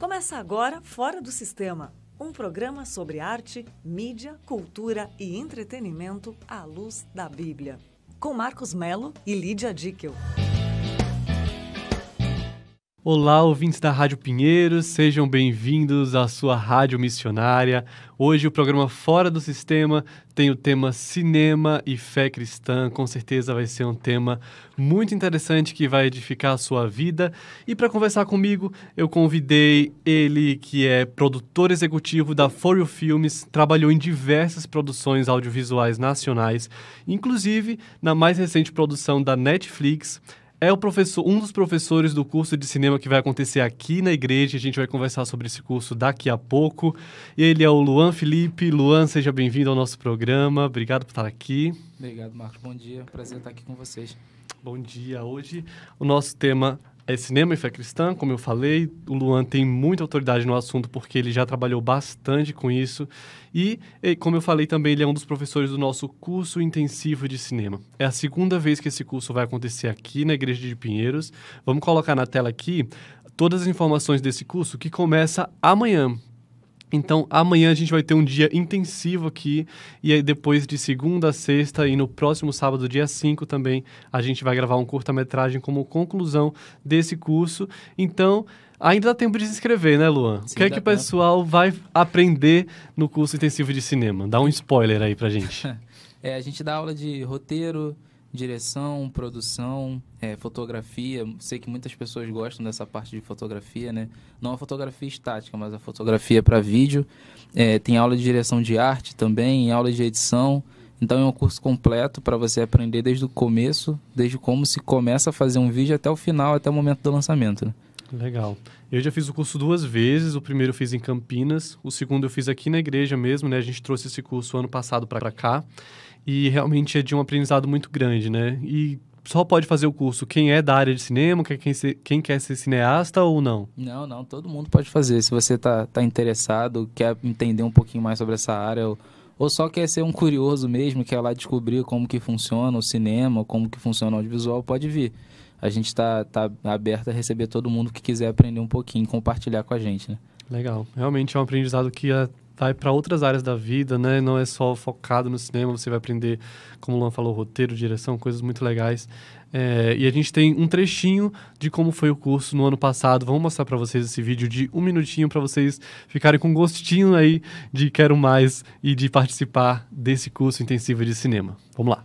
Começa agora Fora do Sistema, um programa sobre arte, mídia, cultura e entretenimento à luz da Bíblia. Com Marcos Melo e Lídia Dickel. Olá, ouvintes da Rádio Pinheiros, sejam bem-vindos à sua rádio missionária. Hoje o programa Fora do Sistema tem o tema Cinema e Fé Cristã. Com certeza vai ser um tema muito interessante que vai edificar a sua vida. E para conversar comigo, eu convidei ele, que é produtor executivo da For You Filmes, trabalhou em diversas produções audiovisuais nacionais, inclusive na mais recente produção da Netflix. É um dos professores do curso de cinema que vai acontecer aqui na igreja. A gente vai conversar sobre esse curso daqui a pouco. Ele é o Luan Felipe. Luan, seja bem-vindo ao nosso programa. Obrigado por estar aqui. Obrigado, Marcos. Bom dia. Prazer estar aqui com vocês. Bom dia. Hoje o nosso tema é cinema e fé cristã, como eu falei. O Luan tem muita autoridade no assunto porque ele já trabalhou bastante com isso. E, como eu falei também, ele é um dos professores do nosso curso intensivo de cinema. É a segunda vez que esse curso vai acontecer aqui na Igreja de Pinheiros. Vamos colocar na tela aqui todas as informações desse curso, que começa amanhã. Então, amanhã a gente vai ter um dia intensivo aqui, e aí depois de segunda a sexta e no próximo sábado, dia 5 também, a gente vai gravar um curta-metragem como conclusão desse curso. Então, ainda dá tempo de se inscrever, né, Luan? Sim, o que é que o pessoal vai aprender no curso intensivo de cinema? Dá um spoiler aí pra gente. A gente dá aula de roteiro, direção, produção, fotografia. Sei que muitas pessoas gostam dessa parte de fotografia, né? Não a fotografia estática, mas a fotografia para vídeo. Tem aula de direção de arte também, aula de edição. Então é um curso completo para você aprender desde o começo, desde como se começa a fazer um vídeo até o final, até o momento do lançamento, né? Legal. Eu já fiz o curso 2 vezes. O primeiro eu fiz em Campinas, o segundo eu fiz aqui na igreja mesmo, né? A gente trouxe esse curso ano passado para cá. E realmente é de um aprendizado muito grande, né? E só pode fazer o curso quem é da área de cinema, quem quer ser cineasta ou não? Não, todo mundo pode fazer. Se você tá interessado, quer entender um pouquinho mais sobre essa área, ou só quer ser um curioso mesmo, quer lá descobrir como que funciona o cinema, como que funciona o audiovisual, pode vir. A gente tá aberto a receber todo mundo que quiser aprender um pouquinho, compartilhar com a gente, né? Legal. Realmente é um aprendizado que vai para outras áreas da vida, né? Não é só focado no cinema, você vai aprender, como o Luan falou, roteiro, direção, coisas muito legais. E a gente tem um trechinho de como foi o curso no ano passado. Vamos mostrar para vocês esse vídeo de 1 minutinho para vocês ficarem com gostinho aí de quero mais e de participar desse curso intensivo de cinema. Vamos lá.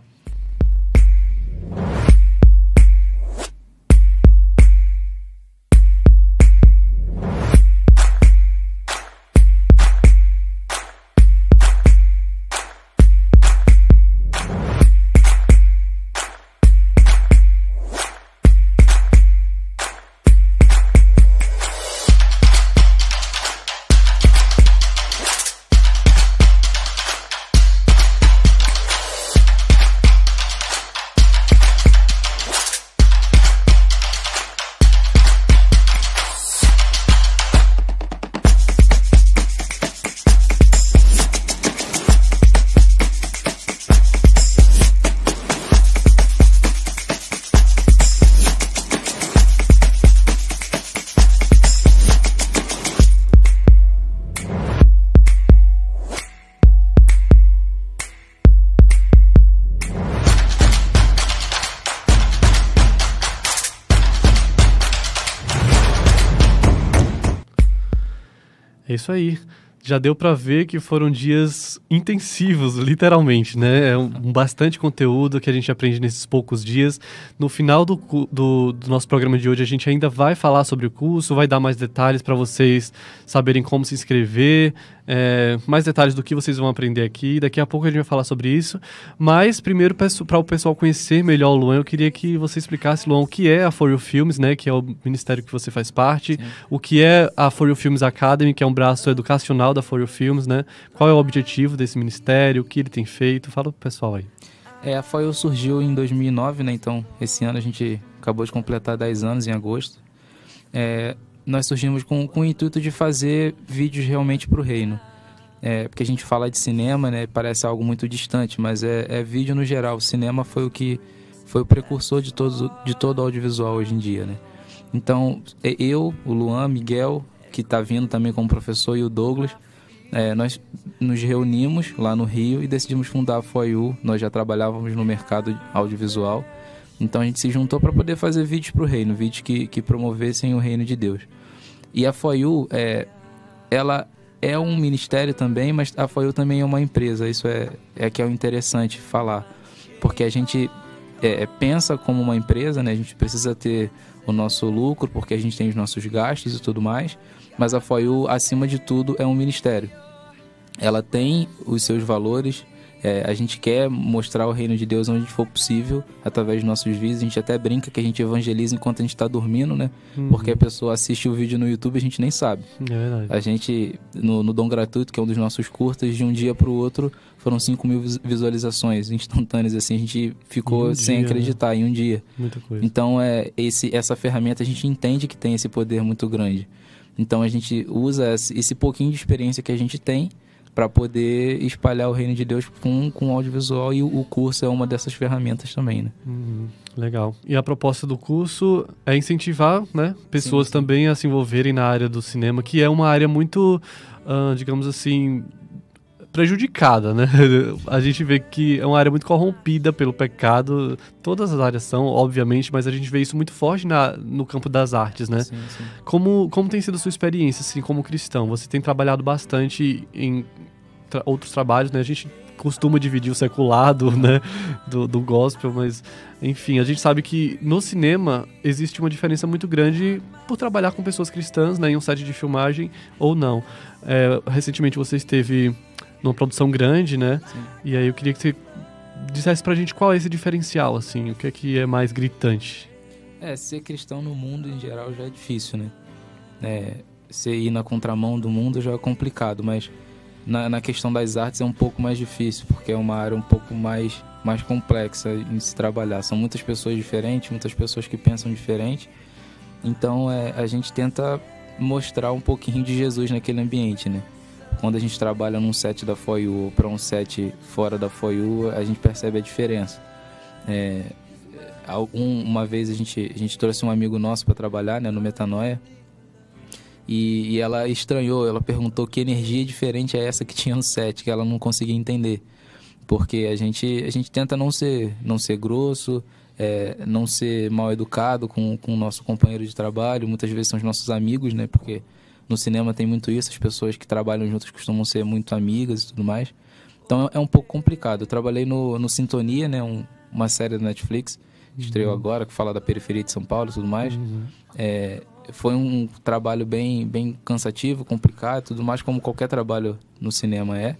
É isso aí. Já deu para ver que foram dias intensivos, literalmente, né? É bastante conteúdo que a gente aprende nesses poucos dias. No final do nosso programa de hoje, a gente ainda vai falar sobre o curso, vai dar mais detalhes para vocês saberem como se inscrever, mais detalhes do que vocês vão aprender aqui. Daqui a pouco a gente vai falar sobre isso. Mas, primeiro, para o pessoal conhecer melhor o Luan, eu queria que você explicasse, Luan, o que é a For You Filmes, né? Que é o ministério que você faz parte. Sim. O que é a For You Filmes Academy, que é um braço educacional da For You Filmes, né? Qual é o objetivo desse ministério, o que ele tem feito? Fala pro pessoal aí. A For You surgiu em 2009, né? Então, esse ano a gente acabou de completar 10 anos em agosto. Nós surgimos com o intuito de fazer vídeos realmente para o reino. Porque a gente fala de cinema, né? Parece algo muito distante, mas é vídeo no geral. O cinema foi o precursor de todo o audiovisual hoje em dia, né? Então, eu, o Luan, Miguel, que está vindo também como professor, e o Douglas, nós nos reunimos lá no Rio e decidimos fundar a FOIU. Nós já trabalhávamos no mercado audiovisual, então a gente se juntou para poder fazer vídeos para o reino, vídeos que promovessem o reino de Deus. E a FOIU, ela é um ministério também, mas a FOIU também é uma empresa. Isso é que é o interessante falar, porque a gente pensa como uma empresa, né? A gente precisa ter o nosso lucro, porque a gente tem os nossos gastos e tudo mais, mas a FOIU, acima de tudo, é um ministério. Ela tem os seus valores. A gente quer mostrar o reino de Deus onde for possível, através dos nossos vídeos. A gente até brinca que a gente evangeliza enquanto a gente está dormindo, né? Porque a pessoa assiste o vídeo no YouTube e a gente nem sabe. É verdade. A gente, no Dom Gratuito, que é um dos nossos curtas, de um dia para o outro, foram 5.000 visualizações instantâneas, assim. A gente ficou sem acreditar, em um dia. Muita coisa. Então, essa ferramenta, a gente entende que tem esse poder muito grande. Então, a gente usa esse pouquinho de experiência que a gente tem para poder espalhar o reino de Deus com audiovisual, e o curso é uma dessas ferramentas também, né? Legal. E a proposta do curso é incentivar, né, pessoas também a se envolverem na área do cinema, que é uma área muito, digamos assim, prejudicada, né? A gente vê que é uma área muito corrompida pelo pecado. Todas as áreas são, obviamente, mas a gente vê isso muito forte no campo das artes, né? Sim. Como tem sido a sua experiência, assim, como cristão? Você tem trabalhado bastante em outros trabalhos, né? A gente costuma dividir o seculado, né, do gospel, mas, enfim, a gente sabe que no cinema existe uma diferença muito grande por trabalhar com pessoas cristãs, né, em um set de filmagem ou não. Recentemente você esteve numa produção grande, né? Sim. E aí eu queria que você dissesse pra gente qual é esse diferencial, assim, o que é mais gritante. Ser cristão no mundo em geral já é difícil, né? Você ir na contramão do mundo já é complicado, mas na questão das artes é um pouco mais difícil, porque é uma área um pouco mais complexa em se trabalhar. São muitas pessoas diferentes, muitas pessoas que pensam diferente. Então a gente tenta mostrar um pouquinho de Jesus naquele ambiente, né? Quando a gente trabalha num set da FOIU ou para um set fora da FOIU, a gente percebe a diferença. Uma vez a gente trouxe um amigo nosso para trabalhar, né, no Metanoia, e ela estranhou, ela perguntou que energia diferente é essa que tinha no set, que ela não conseguia entender. Porque a gente tenta não ser grosso, não ser mal educado com o nosso companheiro de trabalho. Muitas vezes são os nossos amigos, né? Porque no cinema tem muito isso, as pessoas que trabalham juntas costumam ser muito amigas e tudo mais. Então é um pouco complicado. Eu trabalhei no Sintonia, né? Uma série da Netflix, que estreou agora, que fala da periferia de São Paulo e tudo mais. Foi um trabalho bem cansativo, complicado, tudo mais, como qualquer trabalho no cinema é.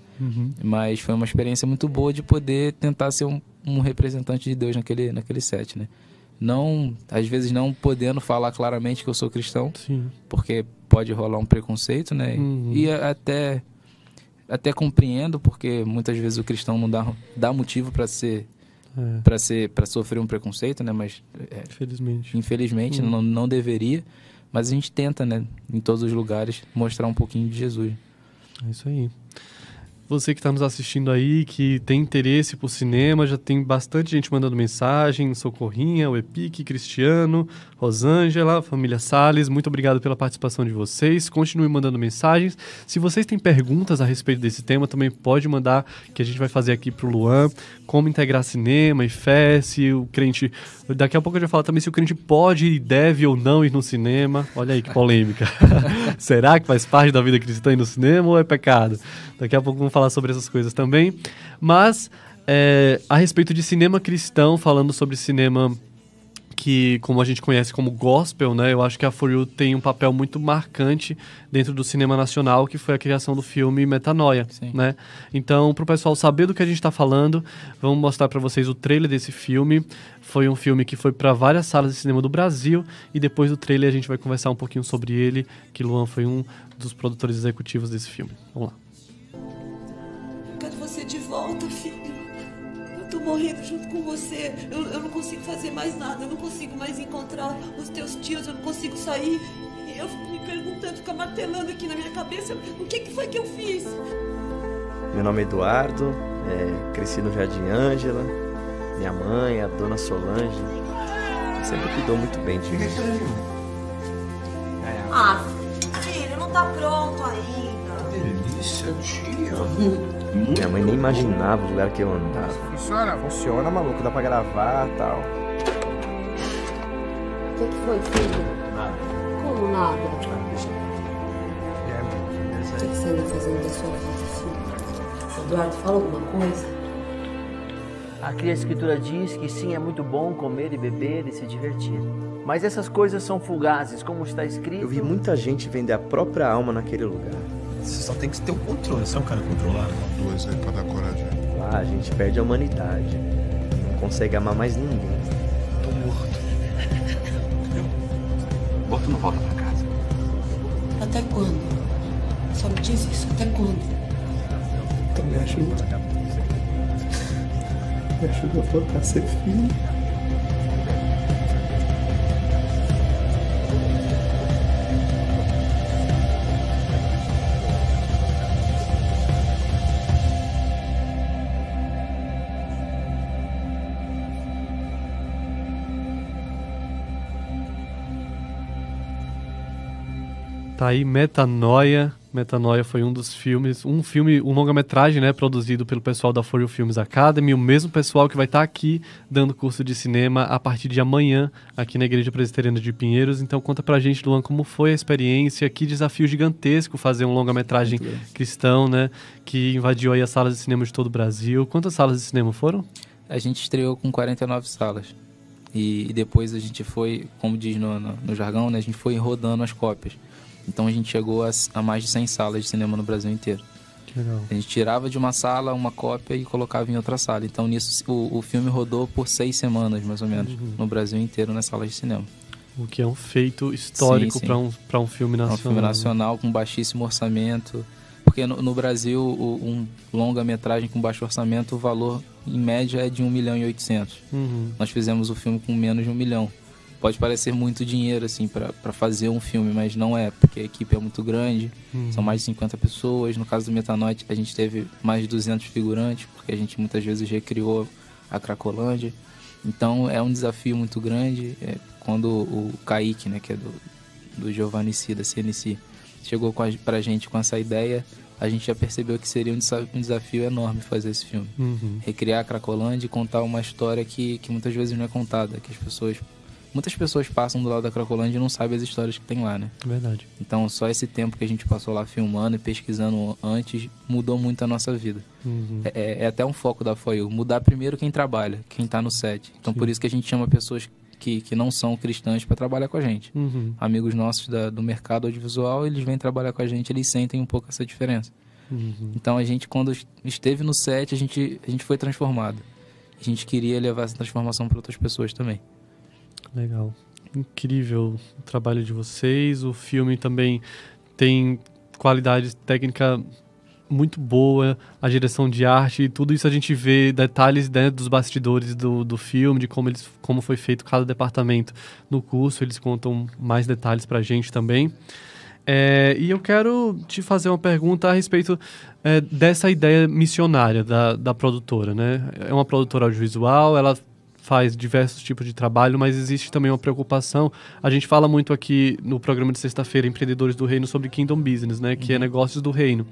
Mas foi uma experiência muito boa de poder tentar ser um representante de Deus naquele set, né? Às vezes não podendo falar claramente que eu sou cristão, sim, porque pode rolar um preconceito, né? E até compreendo, porque muitas vezes o cristão não dá motivo para sofrer um preconceito, né? Mas infelizmente não deveria. Mas a gente tenta, né, em todos os lugares, mostrar um pouquinho de Jesus. É isso aí. Você que está nos assistindo aí, que tem interesse por cinema, já tem bastante gente mandando mensagem, Socorrinha, o Epique, Cristiano, Rosângela, família Salles, muito obrigado pela participação de vocês. Continue mandando mensagens. Se vocês têm perguntas a respeito desse tema, também pode mandar, que a gente vai fazer aqui para o Luan, como integrar cinema e fé, se o crente... Daqui a pouco eu já falo também se o crente pode e deve ou não ir no cinema. Olha aí que polêmica. Será que faz parte da vida cristã ir no cinema ou é pecado? Daqui a pouco vamos falar sobre essas coisas também. Mas, a respeito de cinema cristão, falando sobre cinema que, como a gente conhece como gospel, né? Eu acho que a FOIU tem um papel muito marcante dentro do cinema nacional, que foi a criação do filme Metanoia, né? Então, para o pessoal saber do que a gente está falando, vamos mostrar para vocês o trailer desse filme. Foi um filme que foi para várias salas de cinema do Brasil, e depois do trailer a gente vai conversar um pouquinho sobre ele, que Luan foi um dos produtores executivos desse filme. Vamos lá. Eu quero você de volta, filho. Eu tô morrendo junto com você. Eu não consigo fazer mais nada. Eu não consigo mais encontrar os teus tios. Eu não consigo sair. E eu fico me perguntando, fica martelando aqui na minha cabeça, o que foi que eu fiz? Meu nome é Eduardo, cresci no Jardim Ângela. Minha mãe, a dona Solange, sempre cuidou muito bem de mim. Ah, filho, não tá pronto ainda. Delícia, tia. Minha mãe nem imaginava o lugar que eu andava. Funciona? Funciona, maluco. Dá pra gravar e tal. O que foi, filho? Nada. Como nada? Deixa. O que você anda fazendo da sua vida, filho? Eduardo, fala alguma coisa? Aqui a escritura diz que sim, é muito bom comer e beber e se divertir. Mas essas coisas são fugazes, como está escrito. Eu vi muita gente vender a própria alma naquele lugar. Você só tem que ter o controle. Você é um cara controlado? Dois aí pra dar coragem. Lá a gente perde a humanidade. Não consegue amar mais ninguém. Tô morto. Bota não volta pra casa. Até quando? Só me diz isso, até quando? Então me ajuda. Me ajuda a voltar a ser filho. Tá aí Metanoia. Metanoia foi um dos filmes, um longa-metragem, né, produzido pelo pessoal da For You Films Academy, o mesmo pessoal que vai estar aqui dando curso de cinema a partir de amanhã, aqui na Igreja Presbiteriana de Pinheiros. Então conta pra gente, Luan, como foi a experiência, que desafio gigantesco fazer um longa-metragem cristão, né, que invadiu aí as salas de cinema de todo o Brasil. Quantas salas de cinema foram? A gente estreou com 49 salas. E depois a gente foi, como diz no jargão, né, a gente foi rodando as cópias. Então a gente chegou a mais de 100 salas de cinema no Brasil inteiro. Que legal. A gente tirava de uma sala uma cópia e colocava em outra sala. Então nisso o filme rodou por 6 semanas, mais ou menos, no Brasil inteiro, nas salas de cinema. O que é um feito histórico para um filme nacional. Um filme nacional com baixíssimo orçamento. Porque no Brasil, um longa-metragem com baixo orçamento, o valor, em média, é de 1.800.000. Nós fizemos o filme com menos de 1 milhão. Pode parecer muito dinheiro, assim, para fazer um filme, mas não é, porque a equipe é muito grande, são mais de 50 pessoas. No caso do Metanoia, a gente teve mais de 200 figurantes, porque a gente muitas vezes recriou a Cracolândia. Então é um desafio muito grande. Quando o Kaique, né, que é do Giovanni C, da CNC, chegou pra gente com essa ideia, a gente já percebeu que seria um desafio enorme fazer esse filme. Recriar a Cracolândia e contar uma história que muitas vezes não é contada, que muitas pessoas passam do lado da Cracolândia e não sabem as histórias que tem lá, né? Verdade. Então, só esse tempo que a gente passou lá filmando e pesquisando antes mudou muito a nossa vida. É até um foco da For You, mudar primeiro quem trabalha, quem tá no set. Então, por isso que a gente chama pessoas que não são cristãs para trabalhar com a gente. Amigos nossos do mercado audiovisual, eles vêm trabalhar com a gente, eles sentem um pouco essa diferença. Então, a gente, quando esteve no set, a gente foi transformado. A gente queria levar essa transformação para outras pessoas também. Legal. Incrível o trabalho de vocês. O filme também tem qualidade técnica muito boa, a direção de arte, e tudo isso a gente vê detalhes, né, dos bastidores do filme, de como foi feito cada departamento no curso. Eles contam mais detalhes pra gente também. E eu quero te fazer uma pergunta a respeito dessa ideia missionária da produtora, né? É uma produtora audiovisual, ela faz diversos tipos de trabalho, mas existe também uma preocupação. A gente fala muito aqui no programa de sexta-feira, Empreendedores do Reino, sobre Kingdom Business, né? Que é negócios do reino.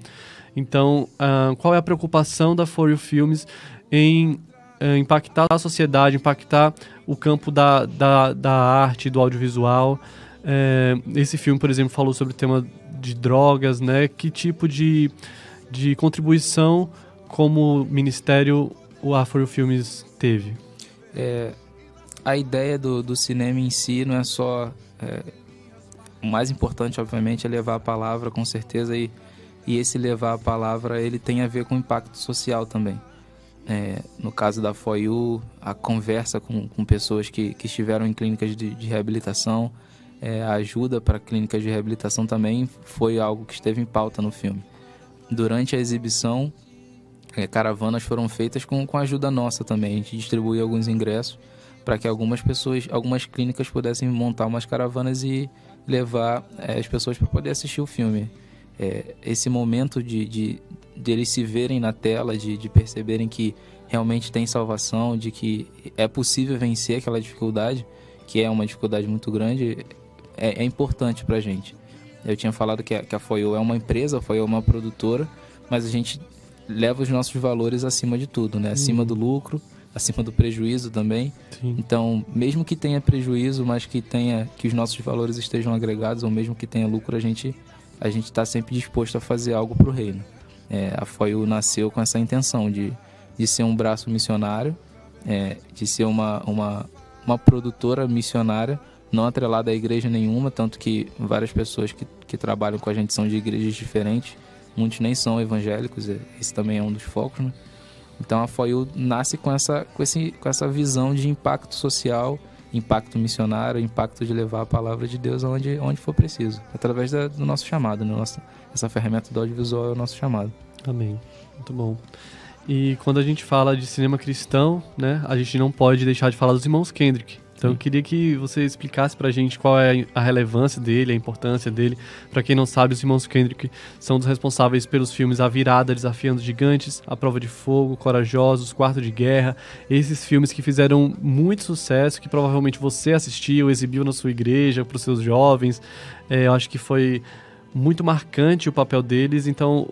Então, qual é a preocupação da For You Films em impactar a sociedade, impactar o campo da arte, do audiovisual? Esse filme, por exemplo, falou sobre o tema de drogas, né? Que tipo de contribuição como ministério a For You Films teve? A ideia do cinema em si não é só... o mais importante, obviamente, é levar a palavra, com certeza, e esse levar a palavra, ele tem a ver com o impacto social também. No caso da For You, a conversa com pessoas que estiveram em clínicas de reabilitação, a ajuda para clínicas de reabilitação também foi algo que esteve em pauta no filme. Durante a exibição, caravanas foram feitas com ajuda nossa também. A gente distribuiu alguns ingressos para que algumas clínicas pudessem montar umas caravanas e levar as pessoas para poder assistir o filme. Esse momento de eles se verem na tela, de perceberem que realmente tem salvação, de que é possível vencer aquela dificuldade, que é uma dificuldade muito grande, é importante para a gente. Eu tinha falado que a Foiô é uma empresa, a Foiô é uma produtora, mas a gente leva os nossos valores acima de tudo, né? Acima do lucro, acima do prejuízo também. Sim. Então, mesmo que tenha prejuízo, mas que os nossos valores estejam agregados, ou mesmo que tenha lucro, a gente está sempre disposto a fazer algo para o reino. A Foiô nasceu com essa intenção de ser um braço missionário, de ser uma produtora missionária, não atrelada a igreja nenhuma, tanto que várias pessoas que trabalham com a gente são de igrejas diferentes, muitos nem são evangélicos, esse também é um dos focos, né? Então a Foiô nasce com essa visão de impacto social, impacto missionário, impacto de levar a palavra de Deus onde for preciso, através do nosso chamado, né? Essa ferramenta do audiovisual é o nosso chamado. Amém. Muito bom. E quando a gente fala de cinema cristão, né, a gente não pode deixar de falar dos irmãos Kendrick. Então eu queria que você explicasse pra gente qual é a relevância dele, a importância dele. Pra quem não sabe, os irmãos Kendrick são os responsáveis pelos filmes A Virada, Desafiando os Gigantes, A Prova de Fogo, Corajosos, Quarto de Guerra. Esses filmes que fizeram muito sucesso, que provavelmente você assistiu, exibiu na sua igreja, pros seus jovens. Eu acho que foi muito marcante o papel deles. Então,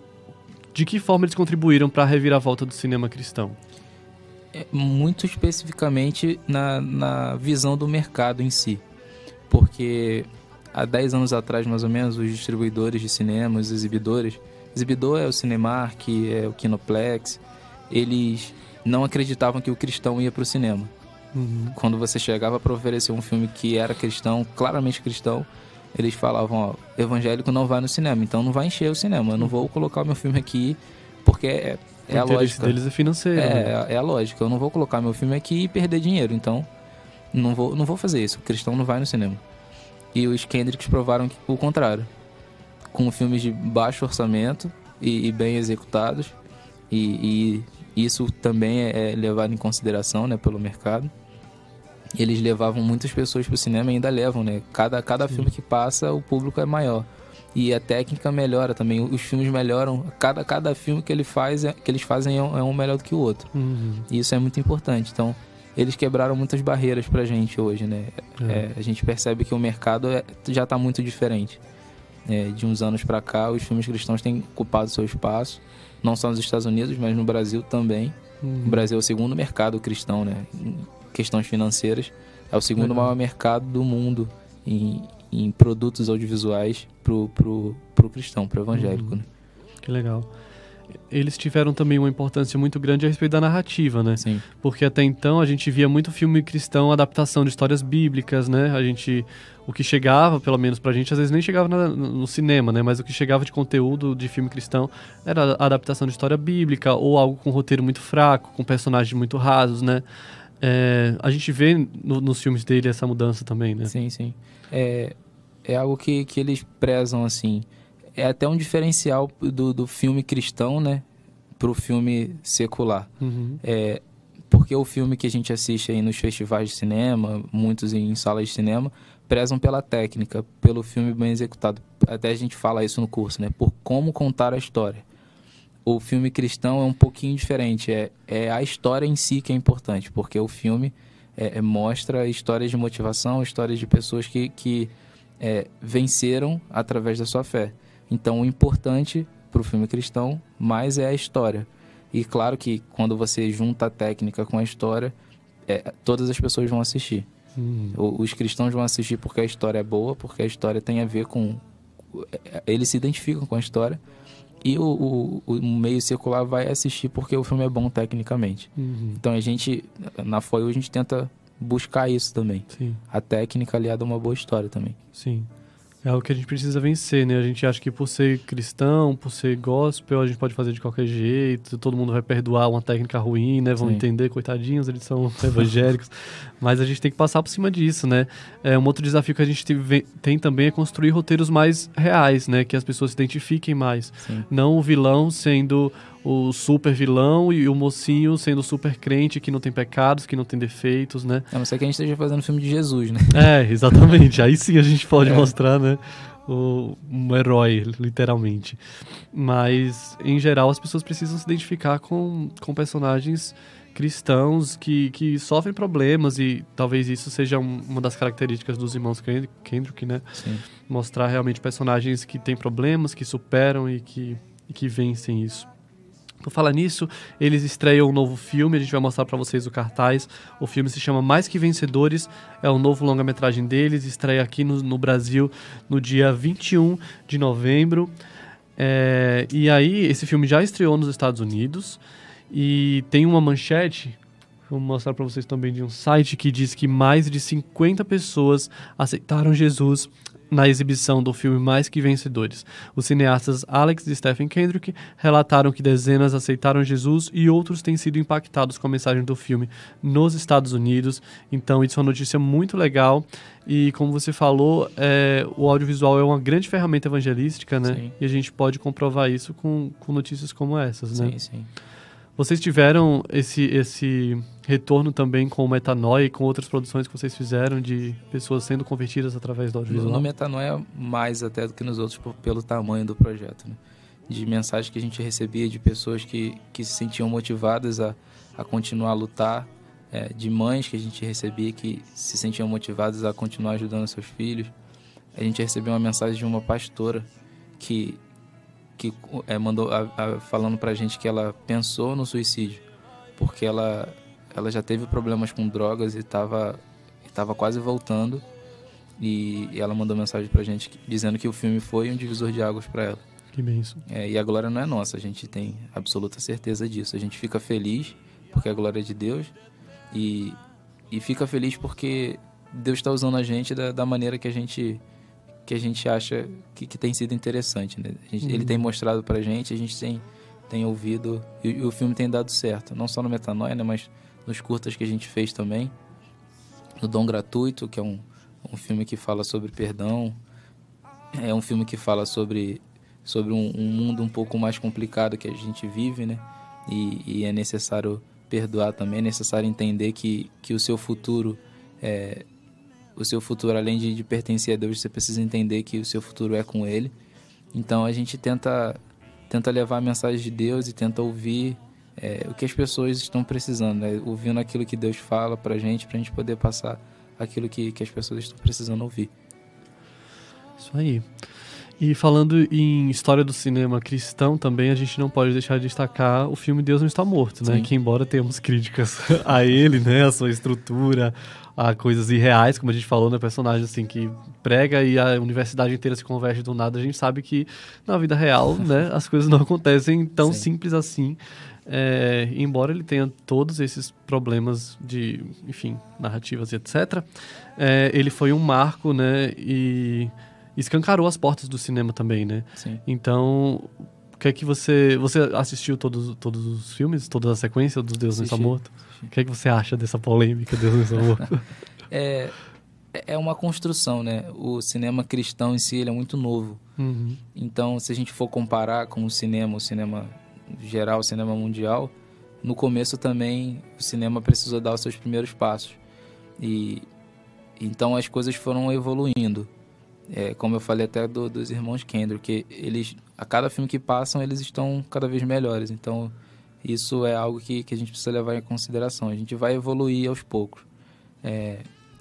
de que forma eles contribuíram para a reviravolta do cinema cristão? Muito especificamente na visão do mercado em si, porque há 10 anos atrás, mais ou menos, os distribuidores de cinema, os exibidor é o Cinemark, é o Kinoplex, eles não acreditavam que o cristão ia para o cinema. Quando você chegava para oferecer um filme que era cristão, claramente cristão, eles falavam, evangélico não vai no cinema, então não vai encher o cinema, eu não vou colocar o meu filme aqui, porque é a lógica deles é financeiro. É a lógica. Eu não vou colocar meu filme aqui e perder dinheiro. Então, não vou fazer isso. O cristão não vai no cinema. E os Kendricks provaram o contrário. Com filmes de baixo orçamento e bem executados. E isso também é levado em consideração, né, pelo mercado. Eles levavam muitas pessoas para o cinema e ainda levam, né? Cada filme que passa, o público é maior. E a técnica melhora também, os filmes melhoram, cada filme que eles fazem é um melhor do que o outro. E isso é muito importante. Então, eles quebraram muitas barreiras pra gente hoje, né? A gente percebe que o mercado já tá muito diferente. De uns anos pra cá, os filmes cristãos têm ocupado seu espaço, não só nos Estados Unidos, mas no Brasil também. O Brasil é o segundo mercado cristão, né? Em questões financeiras, é o segundo maior mercado do mundo em produtos audiovisuais pro cristão, pro evangélico, né? Que legal. Eles tiveram também uma importância muito grande a respeito da narrativa, né? Sim. Porque até então a gente via muito filme cristão, adaptação de histórias bíblicas, né? O que chegava, pelo menos pra gente, às vezes nem chegava no cinema, né? Mas o que chegava de conteúdo de filme cristão era a adaptação de história bíblica ou algo com roteiro muito fraco, com personagens muito rasos, né? A gente vê nos filmes dele essa mudança também, né? Sim, sim. É algo que eles prezam, assim. É até um diferencial do filme cristão, né? Pro filme secular. Porque o filme que a gente assiste aí nos festivais de cinema, muitos em salas de cinema, prezam pela técnica, pelo filme bem executado. Até a gente fala isso no curso, né? Por como contar a história. O filme cristão é um pouquinho diferente. É a história em si que é importante, porque o filme mostra histórias de motivação, histórias de pessoas que venceram através da sua fé. Então, o importante para o filme cristão mais é a história. E claro que quando você junta a técnica com a história, todas as pessoas vão assistir. Os cristãos vão assistir porque a história é boa, porque a história tem a ver com... Eles se identificam com a história. E o meio secular vai assistir porque o filme é bom tecnicamente. Então na Foiô a gente tenta buscar isso também. Sim. A técnica aliada a uma boa história também. Sim. É algo que a gente precisa vencer, né? A gente acha que por ser cristão, por ser gospel, a gente pode fazer de qualquer jeito, todo mundo vai perdoar uma técnica ruim, né? Vão entender, coitadinhos, eles são evangélicos. Mas a gente tem que passar por cima disso, né? Um outro desafio que a gente tem também é construir roteiros mais reais, né? Que as pessoas se identifiquem mais. Sim. Não o vilão sendo o super vilão e o mocinho sendo o super crente que não tem pecados, que não tem defeitos, né? A não ser que a gente esteja fazendo filme de Jesus, né? Exatamente. Aí sim a gente pode mostrar, né? Um herói, literalmente. Mas, em geral, as pessoas precisam se identificar com personagens cristãos que sofrem problemas, e talvez isso seja uma das características dos irmãos Kendrick, né? Sim. Mostrar realmente personagens que têm problemas, que superam e que vencem isso. Por falar nisso, eles estreiam um novo filme, a gente vai mostrar para vocês o cartaz. O filme se chama Mais Que Vencedores, é o novo longa-metragem deles, estreia aqui no Brasil no dia 21 de novembro. E aí, esse filme já estreou nos Estados Unidos e tem uma manchete, vou mostrar para vocês também, de um site que diz que mais de 50 pessoas aceitaram Jesus na exibição do filme Mais Que Vencedores. Os cineastas Alex e Stephen Kendrick relataram que dezenas aceitaram Jesus e outros têm sido impactados com a mensagem do filme nos Estados Unidos. Então, isso é uma notícia muito legal. E, como você falou, o audiovisual é uma grande ferramenta evangelística, né? Sim. E a gente pode comprovar isso com notícias como essas, né? Sim, sim. Vocês tiveram esse retorno também com o Metanoia e com outras produções que vocês fizeram de pessoas sendo convertidas através do audiovisual? No Metanoia, mais até do que nos outros, pelo tamanho do projeto, né? De mensagens que a gente recebia de pessoas que se sentiam motivadas a continuar a lutar, de mães que a gente recebia que se sentiam motivadas a continuar ajudando seus filhos. A gente recebeu uma mensagem de uma pastora que mandou falando pra gente que ela pensou no suicídio, porque ela já teve problemas com drogas e estava quase voltando, e ela mandou mensagem pra gente dizendo que o filme foi um divisor de águas para ela. Que bênção. E a glória não é nossa, a gente tem absoluta certeza disso. A gente fica feliz porque a glória é de Deus, e fica feliz porque Deus está usando a gente da maneira que a gente acha que tem sido interessante, né? Ele tem mostrado pra gente, a gente tem ouvido, e o filme tem dado certo, não só no Metanoia, né, mas nos curtas que a gente fez também, no Dom Gratuito, que é um filme que fala sobre perdão, é um filme que fala sobre um mundo um pouco mais complicado que a gente vive, né? E é necessário perdoar também, é necessário entender que o seu futuro além de pertencer a Deus, você precisa entender que o seu futuro é com Ele. Então a gente tenta levar a mensagem de Deus e tenta ouvir o que as pessoas estão precisando, né? Ouvindo aquilo que Deus fala pra gente poder passar aquilo que as pessoas estão precisando ouvir. Isso aí. E falando em história do cinema cristão também, a gente não pode deixar de destacar o filme Deus Não Está Morto, né? Sim. Que, embora tenhamos críticas a ele, né? A sua estrutura, a coisas irreais, como a gente falou, né? Personagem assim que prega e a universidade inteira se converte do nada. A gente sabe que na vida real, né? As coisas não acontecem tão simples assim. Embora ele tenha todos esses problemas de, enfim, narrativas e etc. Ele foi um marco, né? E escancarou as portas do cinema também, né? Sim. Então, o que é que você assistiu todos os filmes, toda a sequência dos Deus Não Está Morto? O que é que você acha dessa polêmica Deus Não Está Morto? É uma construção, né? O cinema cristão em si, ele é muito novo. Uhum. Então, se a gente for comparar com o cinema geral, o cinema mundial, no começo também o cinema precisou dar os seus primeiros passos. E então as coisas foram evoluindo. Como eu falei até dos irmãos Kendrick, que eles, a cada filme que passam, eles estão cada vez melhores. Então, isso é algo que a gente precisa levar em consideração. A gente vai evoluir aos poucos.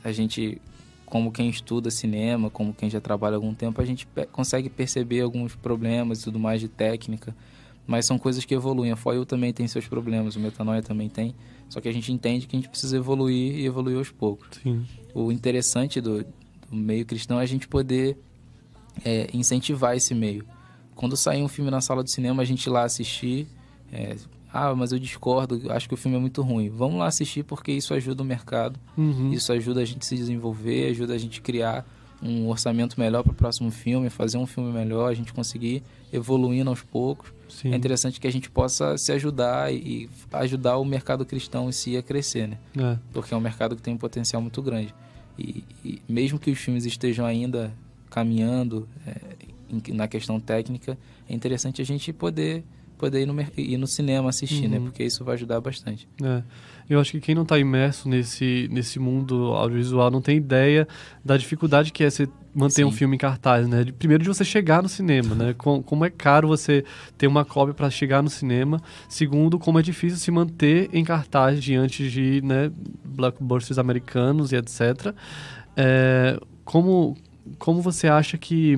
A gente, como quem estuda cinema, como quem já trabalha há algum tempo, a gente consegue perceber alguns problemas e tudo mais de técnica, mas são coisas que evoluem. A Foil também tem seus problemas, o Metanoia também tem, só que a gente entende que a gente precisa evoluir e evoluir aos poucos. Sim. O interessante do meio cristão é a gente poder incentivar esse meio. Quando sair um filme na sala de cinema, a gente ir lá assistir, mas eu discordo, acho que o filme é muito ruim. Vamos lá assistir porque isso ajuda o mercado, isso ajuda a gente a se desenvolver, ajuda a gente a criar um orçamento melhor para o próximo filme, fazer um filme melhor, a gente conseguir evoluindo aos poucos. Sim. É interessante que a gente possa se ajudar e ajudar o mercado cristão em si a crescer, né? Porque é um mercado que tem um potencial muito grande. E mesmo que os filmes estejam ainda caminhando na questão técnica, é interessante a gente poder poder ir no cinema assistir, né? Porque isso vai ajudar bastante. Eu acho que quem não está imerso nesse mundo audiovisual não tem ideia da dificuldade que é você manter um filme em cartaz, né? Primeiro, de você chegar no cinema, né? Como é caro você ter uma cópia para chegar no cinema. Segundo, como é difícil se manter em cartaz diante de, né, blockbusters americanos e etc. Como você acha que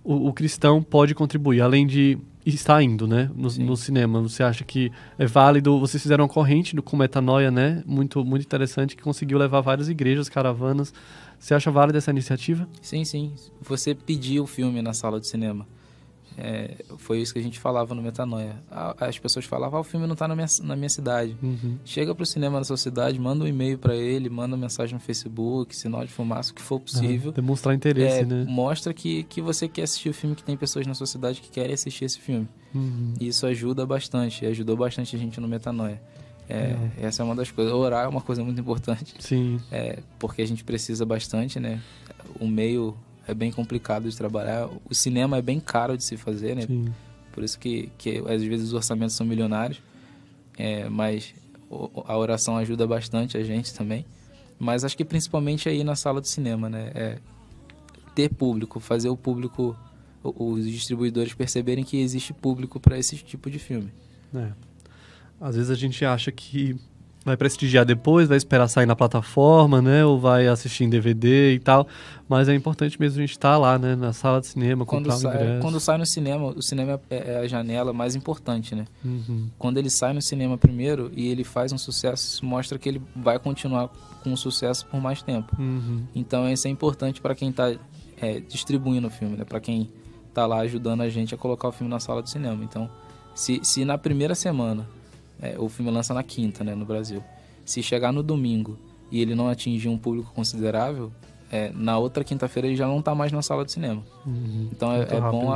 o cristão pode contribuir, além de estar indo, né, no cinema? Você acha que é válido? Vocês fizeram uma corrente com Metanoia, né, muito, muito interessante, que conseguiu levar várias igrejas, caravanas. Você acha válida essa iniciativa? Sim. Você pediu o filme na sala de cinema. Foi isso que a gente falava no Metanoia. As pessoas falavam, o filme não está na minha cidade. Chega para o cinema na sua cidade, manda um e-mail para ele, manda uma mensagem no Facebook, sinal de fumaça, o que for possível. Demonstrar interesse, né? Mostra que você quer assistir o filme, que tem pessoas na sua cidade que querem assistir esse filme. E isso ajuda bastante, ajudou bastante a gente no Metanoia. Essa é uma das coisas. Orar é uma coisa muito importante. Sim. Porque a gente precisa bastante, né? O meio é bem complicado de trabalhar. O cinema é bem caro de se fazer, né? Sim. Por isso que às vezes os orçamentos são milionários. Mas a oração ajuda bastante a gente também. Mas acho que principalmente aí na sala de cinema, né? Ter público, fazer o público, os distribuidores perceberem que existe público para esse tipo de filme. Às vezes a gente acha que vai prestigiar depois, vai esperar sair na plataforma, né? Ou vai assistir em DVD e tal. Mas é importante mesmo a gente estar lá, né? Na sala de cinema, comprar o ingresso. Quando sai no cinema, o cinema é a janela mais importante, né? Quando ele sai no cinema primeiro e ele faz um sucesso, isso mostra que ele vai continuar com o sucesso por mais tempo. Então isso é importante para quem está distribuindo o filme, né? Para quem está lá ajudando a gente a colocar o filme na sala de cinema. Então, se na primeira semana... o filme lança na quinta, né, no Brasil. Se chegar no domingo e ele não atingir um público considerável, na outra quinta-feira ele já não está mais na sala de cinema. Então é bom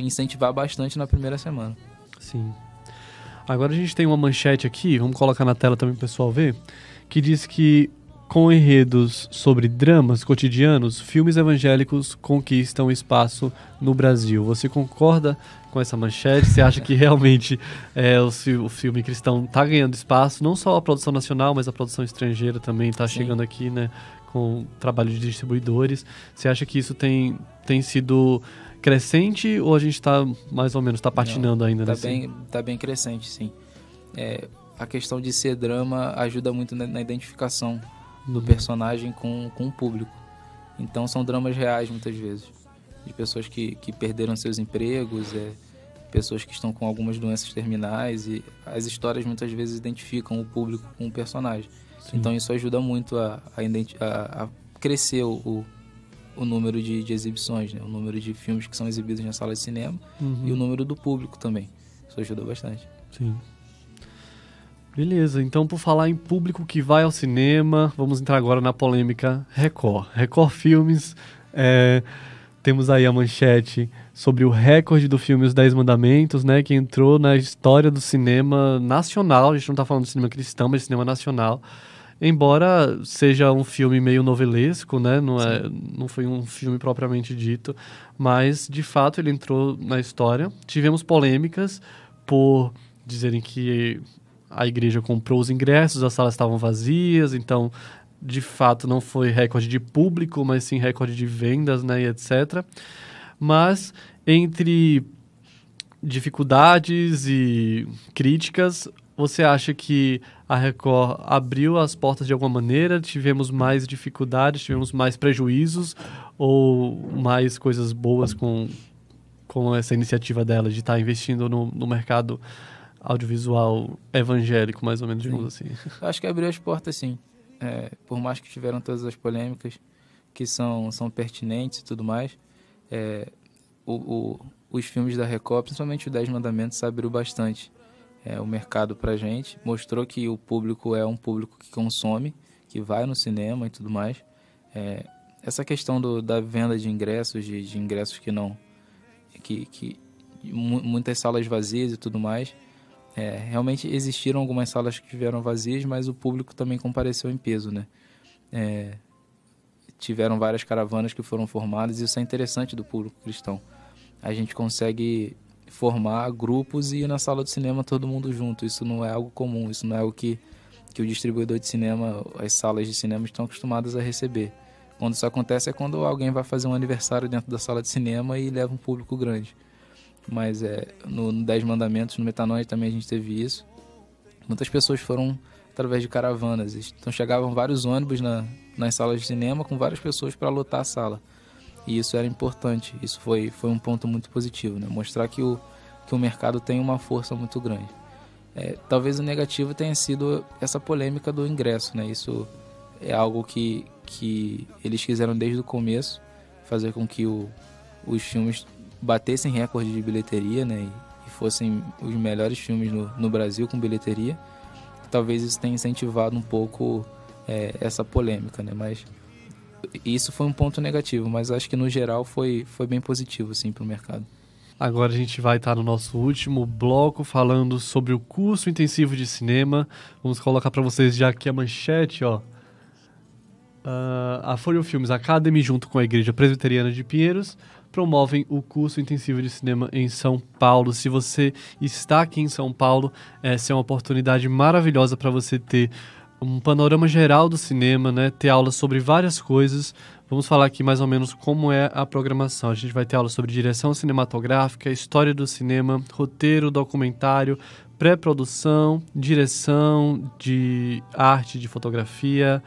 incentivar bastante na primeira semana. Sim. Agora a gente tem uma manchete aqui, vamos colocar na tela também para o pessoal ver, que diz que com enredos sobre dramas cotidianos, filmes evangélicos conquistam espaço no Brasil. Você concorda com essa manchete? Você acha que realmente o filme cristão está ganhando espaço? Não só a produção nacional, mas a produção estrangeira também está chegando aqui, né, com o trabalho de distribuidores. Você acha que isso tem sido crescente ou a gente está mais ou menos patinando ainda? Está bem crescente, sim. A questão de ser drama ajuda muito na identificação do personagem com o público. Então são dramas reais muitas vezes, de pessoas que perderam seus empregos, pessoas que estão com algumas doenças terminais, e as histórias muitas vezes identificam o público com o personagem. Sim. Então isso ajuda muito a crescer o número de exibições, né? O número de filmes que são exibidos na sala de cinema e o número do público também. Isso ajuda bastante. Sim. Beleza, então por falar em público que vai ao cinema, vamos entrar agora na polêmica Record. Record Filmes, temos aí a manchete sobre o recorde do filme Os 10 Mandamentos, né, que entrou na história do cinema nacional. A gente não está falando de cinema cristão, mas de cinema nacional. Embora seja um filme meio novelesco, né, não foi um filme propriamente dito, mas de fato ele entrou na história. Tivemos polêmicas por dizerem que a igreja comprou os ingressos, as salas estavam vazias, então, de fato, não foi recorde de público, mas sim recorde de vendas, né, e etc. Mas, entre dificuldades e críticas, você acha que a Record abriu as portas de alguma maneira? Tivemos mais dificuldades, tivemos mais prejuízos ou mais coisas boas com essa iniciativa dela de estar investindo no mercado audiovisual evangélico, mais ou menos, digamos assim? Eu acho que abriu as portas, sim. Por mais que tiveram todas as polêmicas que são pertinentes e tudo mais, os filmes da Record, principalmente os 10 Mandamentos, abriu bastante o mercado pra gente, mostrou que o público é um público que consome, que vai no cinema e tudo mais. Essa questão da venda de ingressos, de ingressos que não... que muitas salas vazias e tudo mais. Realmente existiram algumas salas que estiveram vazias, mas o público também compareceu em peso, né? Tiveram várias caravanas que foram formadas, e isso é interessante do público cristão. A gente consegue formar grupos e ir na sala de cinema todo mundo junto. Isso não é algo comum, isso não é algo que o distribuidor de cinema, as salas de cinema estão acostumadas a receber. Quando isso acontece é quando alguém vai fazer um aniversário dentro da sala de cinema e leva um público grande. Mas no 10 Mandamentos, no Metanoia também a gente teve isso. Muitas pessoas foram através de caravanas. Então chegavam vários ônibus nas salas de cinema com várias pessoas para lotar a sala. E isso era importante. Isso foi um ponto muito positivo, né? Mostrar que o mercado tem uma força muito grande. Talvez o negativo tenha sido essa polêmica do ingresso, né? Isso é algo que eles quiseram desde o começo, fazer com que os filmes batessem recorde de bilheteria, né? E fossem os melhores filmes no Brasil com bilheteria. Talvez isso tenha incentivado um pouco essa polêmica, né? Mas isso foi um ponto negativo, mas acho que no geral foi bem positivo, assim, para o mercado. Agora a gente vai estar no nosso último bloco falando sobre o curso intensivo de cinema. Vamos colocar para vocês já aqui a manchete, ó. A For You Films Academy, junto com a Igreja Presbiteriana de Pinheiros, promovem o curso intensivo de cinema em São Paulo. Se você está aqui em São Paulo, essa é uma oportunidade maravilhosa para você ter um panorama geral do cinema, né? Ter aulas sobre várias coisas. Vamos falar aqui mais ou menos como é a programação. A gente vai ter aulas sobre direção cinematográfica, história do cinema, roteiro, documentário, pré-produção, direção de arte, de fotografia,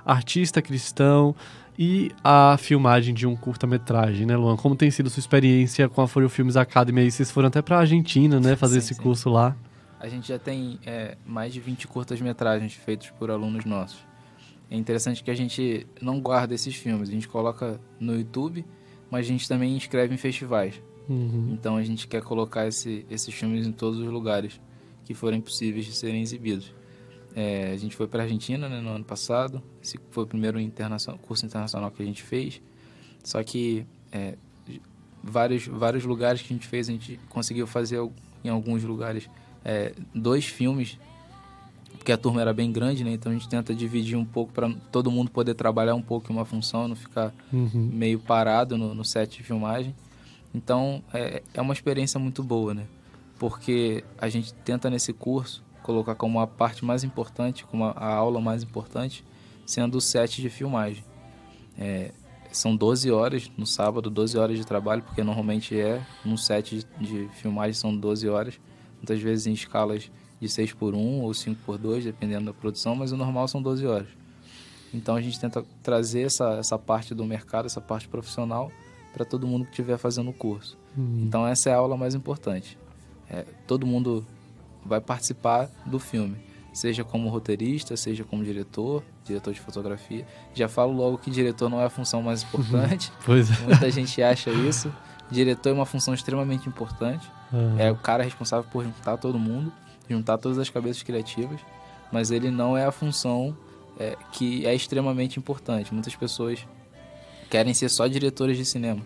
artista cristão e a filmagem de um curta-metragem, né, Luan? Como tem sido sua experiência com a For You Films Academy aí? Vocês foram até para a Argentina, né, fazer esse curso lá. A gente já tem mais de 20 curtas-metragens feitos por alunos nossos. É interessante que a gente não guarda esses filmes, a gente coloca no YouTube, mas a gente também inscreve em festivais. Então a gente quer colocar esses filmes em todos os lugares que forem possíveis de serem exibidos. A gente foi para a Argentina, né, no ano passado. Esse foi o primeiro curso internacional que a gente fez. Só que vários lugares que a gente fez, a gente conseguiu fazer em alguns lugares 2 filmes, porque a turma era bem grande, né? Então a gente tenta dividir um pouco para todo mundo poder trabalhar um pouco em uma função, não ficar meio parado no set de filmagem. Então é uma experiência muito boa, né? Porque a gente tenta nesse curso colocar como a parte mais importante, como a aula mais importante, sendo o set de filmagem. São 12 horas no sábado, 12 horas de trabalho, porque normalmente num set de filmagem são 12 horas, muitas vezes em escalas de 6x1 ou 5x2, dependendo da produção, mas o normal são 12 horas. Então a gente tenta trazer essa parte do mercado, essa parte profissional, para todo mundo que estiver fazendo o curso. Então essa é a aula mais importante. Todo mundo vai participar do filme, seja como roteirista, seja como diretor de fotografia. Já falo logo que diretor não é a função mais importante. Pois é. Muita gente acha isso. Diretor é uma função extremamente importante. É o cara responsável por juntar todo mundo, juntar todas as cabeças criativas, mas ele não é a função que é extremamente importante. Muitas pessoas querem ser só diretores de cinema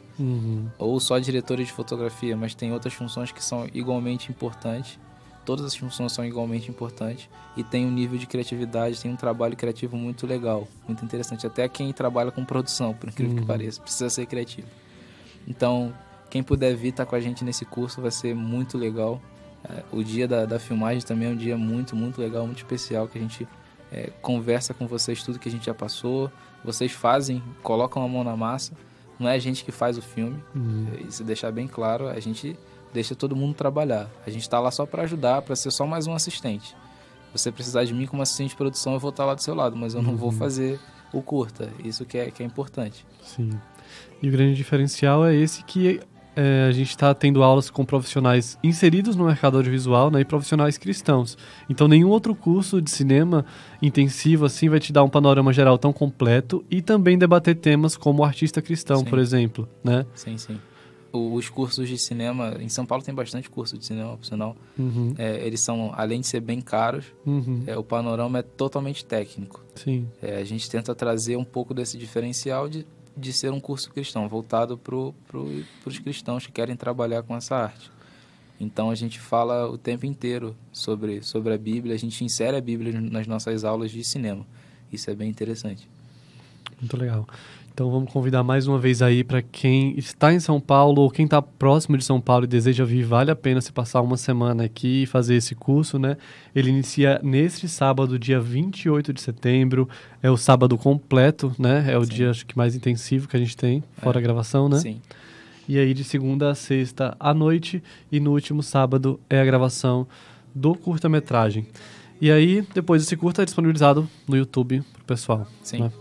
ou só diretores de fotografia, mas tem outras funções que são igualmente importantes. Todas as funções são igualmente importantes e tem um nível de criatividade, tem um trabalho criativo muito legal, muito interessante. Até quem trabalha com produção, por incrível que pareça, precisa ser criativo. Então, quem puder vir estar com a gente nesse curso vai ser muito legal. O dia da filmagem também é um dia muito, muito legal, muito especial, que a gente conversa com vocês tudo que a gente já passou. Vocês colocam a mão na massa. Não é a gente que faz o filme, isso deixar bem claro, a gente deixa todo mundo trabalhar. A gente está lá só para ajudar, para ser só mais um assistente. Se você precisar de mim como assistente de produção, eu vou estar lá do seu lado, mas eu não vou fazer o curta. Isso que é importante. Sim. E o grande diferencial é esse que a gente está tendo aulas com profissionais inseridos no mercado audiovisual, né, e profissionais cristãos. Então nenhum outro curso de cinema intensivo assim vai te dar um panorama geral tão completo e também debater temas como o artista cristão, por exemplo, né? Sim. Os cursos de cinema, em São Paulo tem bastante curso de cinema, por sinal. Eles são, além de ser bem caros, o panorama é totalmente técnico. Sim. A gente tenta trazer um pouco desse diferencial de ser um curso cristão, voltado para os cristãos que querem trabalhar com essa arte. Então a gente fala o tempo inteiro sobre a Bíblia, a gente insere a Bíblia nas nossas aulas de cinema. Isso é bem interessante. Muito legal. Então vamos convidar mais uma vez aí para quem está em São Paulo ou quem está próximo de São Paulo e deseja vir, vale a pena se passar uma semana aqui e fazer esse curso, né? Ele inicia neste sábado, dia 28 de setembro, é o sábado completo, né? É o dia, acho que mais intensivo que a gente tem, fora a gravação, né? Sim. E aí de segunda a sexta à noite e no último sábado é a gravação do curta-metragem. E aí, depois esse curta é disponibilizado no YouTube pro pessoal. Sim. Né?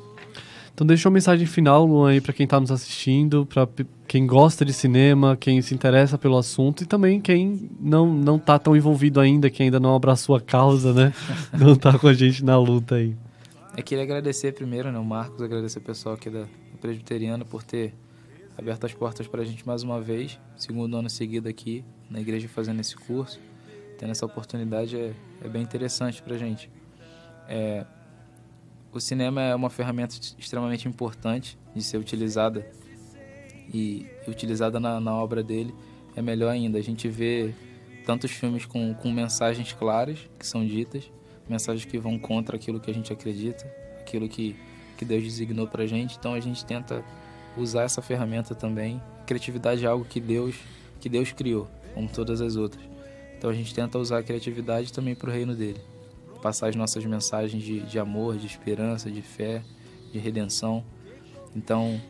Então deixa uma mensagem final, Luan, aí para quem está nos assistindo, para quem gosta de cinema, quem se interessa pelo assunto e também quem não tá tão envolvido ainda, que ainda não abraçou a causa, né? Não tá com a gente na luta aí. Queria agradecer primeiro, né, o Marcos, agradecer o pessoal aqui da Presbiteriana por ter aberto as portas para a gente mais uma vez, segundo ano seguido aqui na igreja fazendo esse curso. Tendo essa oportunidade é bem interessante para a gente. O cinema é uma ferramenta extremamente importante de ser utilizada e utilizada na obra dele é melhor ainda. A gente vê tantos filmes com mensagens claras que são ditas, mensagens que vão contra aquilo que a gente acredita, aquilo que Deus designou pra gente. Então a gente tenta usar essa ferramenta também. Criatividade é algo que Deus criou, como todas as outras. Então a gente tenta usar a criatividade também pro reino dele. Passar as nossas mensagens de amor, de esperança, de fé, de redenção. Então,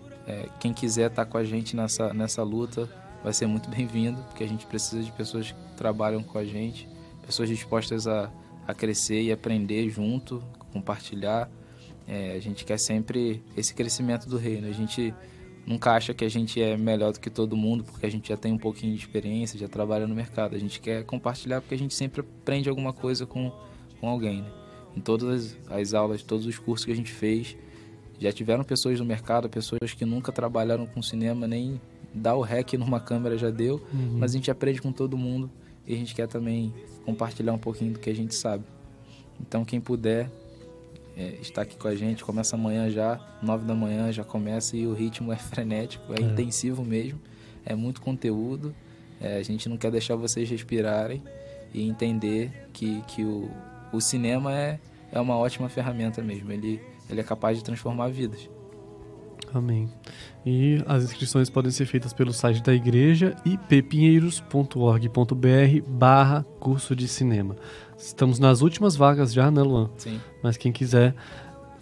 quem quiser estar com a gente nessa luta vai ser muito bem-vindo, porque a gente precisa de pessoas que trabalham com a gente, pessoas dispostas a crescer e aprender junto, compartilhar. A gente quer sempre esse crescimento do reino. A gente nunca acha que a gente é melhor do que todo mundo, porque a gente já tem um pouquinho de experiência, já trabalha no mercado. A gente quer compartilhar porque a gente sempre aprende alguma coisa com alguém, né? Em todas as aulas, todos os cursos que a gente fez, já tiveram pessoas no mercado, pessoas que nunca trabalharam com cinema, nem dar o rec numa câmera já deu, mas a gente aprende com todo mundo e a gente quer também compartilhar um pouquinho do que a gente sabe. Então quem puder estar aqui com a gente, começa amanhã já, 9 da manhã já começa e o ritmo é frenético, é intensivo mesmo, é muito conteúdo, a gente não quer deixar vocês respirarem e entender que o cinema é uma ótima ferramenta mesmo. Ele é capaz de transformar vidas. Amém. E as inscrições podem ser feitas pelo site da igreja ippinheiros.org.br/curso de cinema. Estamos nas últimas vagas já, né, Luan? Sim. Mas quem quiser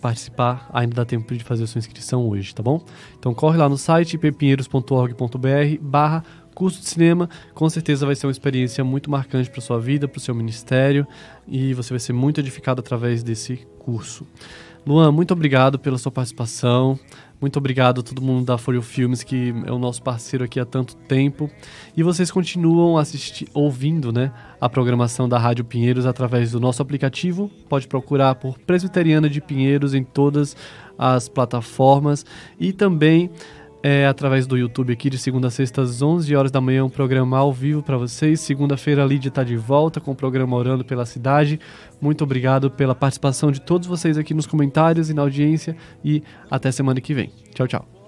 participar, ainda dá tempo de fazer a sua inscrição hoje, tá bom? Então corre lá no site ippinheiros.org.br/curso de cinema. Com certeza vai ser uma experiência muito marcante para sua vida, para o seu ministério, e você vai ser muito edificado através desse curso. Luan, muito obrigado pela sua participação. Muito obrigado a todo mundo da For You Filmes, que é o nosso parceiro aqui há tanto tempo. E vocês continuam ouvindo, né, a programação da Rádio Pinheiros através do nosso aplicativo. Pode procurar por Presbiteriana de Pinheiros em todas as plataformas. E também através do YouTube aqui, de segunda a sexta às 11 horas da manhã, um programa ao vivo para vocês. Segunda-feira a Lídia está de volta com o programa Orando pela Cidade. Muito obrigado pela participação de todos vocês aqui nos comentários e na audiência, e até semana que vem. Tchau, tchau.